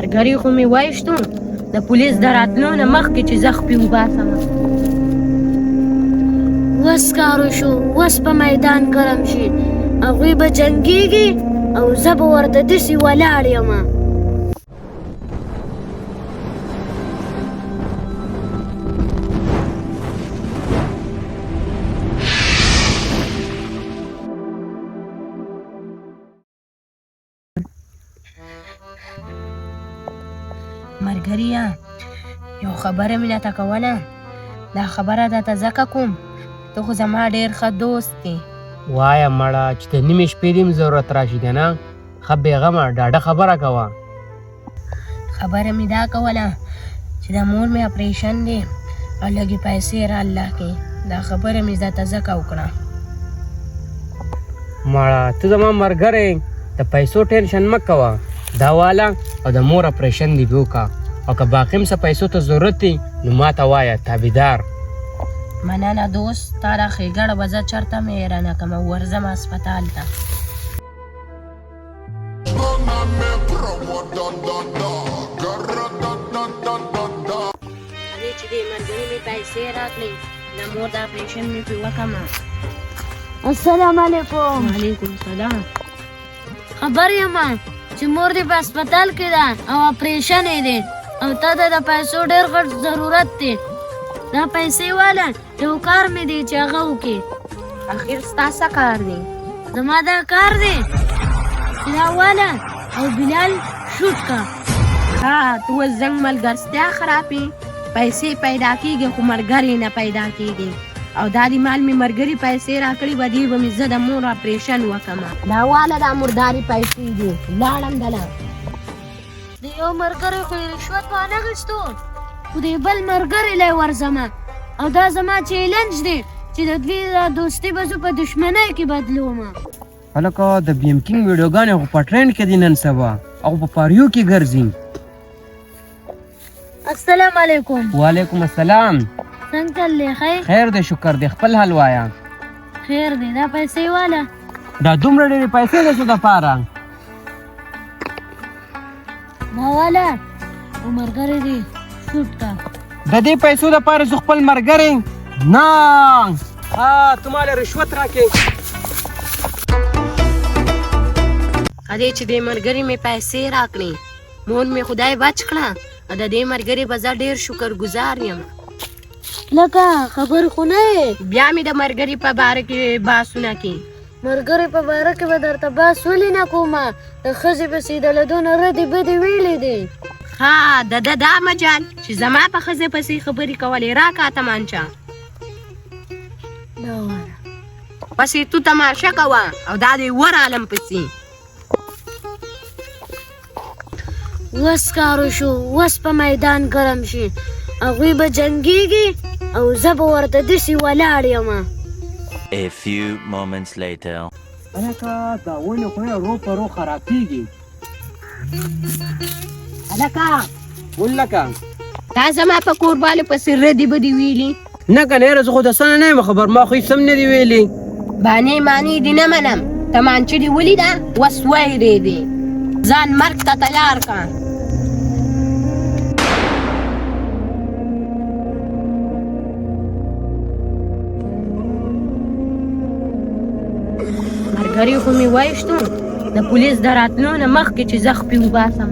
مرګري خو مې وایشتو د پولیس د راتلو نه مخکې چې زه خپې وباسم. وس کارو شو، وس په میدان ګرم شي، هغوی به جنګېږي او زه به ورته داسې ولاړ یم. مرګريه یو خبره مې راته کوله، دا خبره درته ځکه کوم ته خو زما ډېر ښه دوست یې. وایم مړه چې د نیمې شپې دې ضرورت راشي که نه، ښه بېغمه ډاډه خبره کوه. خبره مې دا کوله چې د مور مې اپریشن دی او لږې پیسې را الله کې، دا خبره مې درته ځکه وکړه. مړه ته زما ملګری د پیسو ټینشن مه کوه، دا واله او د مور اپریشن دې وکړه، او که باقي هم څه پیسو ته ضرورت دی نو ما ته وایه تابعدار. مننه دوست، تا را ښېګړه به زه چېرته مې حیرانه کړم او ورځم هسپتال ته. هغې چې دې ملګري مې پیسې راکړې د مور د اپریشن مې پرې وکړمه. السلام علیکم. وعلیکم السلام. خبر یم چې مور دې په هسپتال کې ده او اپریشن یې دی او تا ته د پیسو ډېر غټ ضرورت دی. دا پیسې واله یو کار مې دی چې هغه وکړي. اخر ستا څه کار دی؟ زما دا کار دی چې دا واله او بلال شوټ کا. ها تو اوس زنګ ملګرتیا خرابې، پیسې پیدا کېږي خو ملګري نه پیدا کېږي، او دا دې مال مې ملګري پیسې راکړي به دې به مې زه د مور اپریشن وکړمه. دا واله دا مرداري پیسې دي، لاړم دله. د یو ملګري خو یې رشوت وانخیستو، خو د بل ملګري لی ورځمه، او دا زما چیلنج دی چې د دوی دا دوستي به زه په دشمنۍ کې بدلومه. هلکه د بي ام کینګ ویډیوګانې خو په ټرینډ کې دي نن سبا، او په پاریو کې ګرځي. السلام علیکم. وعلیکم السلام. څنګه چلې؟ خیر دی، شکر دی. خپل حال وایه. خیر دی. دا پیسې واله دا دومره ډېرې پیسې د څه دپاره؟ دا واله او ملګری دی شوټ کا. د دې پیسو دپاره زه خپل ملګری نه ته ماله رشوت راکې. هغې چې دې ملګري مې پیسې راکړې، مور مې خدای بچ کړه، او د دې ملګري به زه ډېر شکرګزار یم. لکه خبر خو نه یې بیا مې د ملګري په باره کې بحثونه کې. ملګري په باره کې به درته بحث ولې نه کومه؟ د ښځې پسې د لدونه ردې بدې ویلې دي. ها د ده دا مجال چې زما په ښځې پسې خبرې کولې، راکړه تمانچه. دا واله پسې تو تماشه کوه او دا دې ورالم پسې. وس کارو شو، وس په میدان ګرم شي، هغوی به جنګېږي او زه به ورته داسې ولاړ یم. A few moments later. هلکه دا ونې خو یې رو په رو خرابېږي. هلکه ولکه دا زما په کور بالې پسې ردې بدې ویلي. نه که نه یاره زه خو د څه نه یم خبر، ما خو هېڅ هم نه دي ویلي. بانې مانې دې نه منم، تمانچه دې ولیده وس ویرېدې، ځان مرګ ته تیار کړه. مرګري خو مې وایشتو د پولیس د راتلو نه مخکې چې زه خپې وباسم.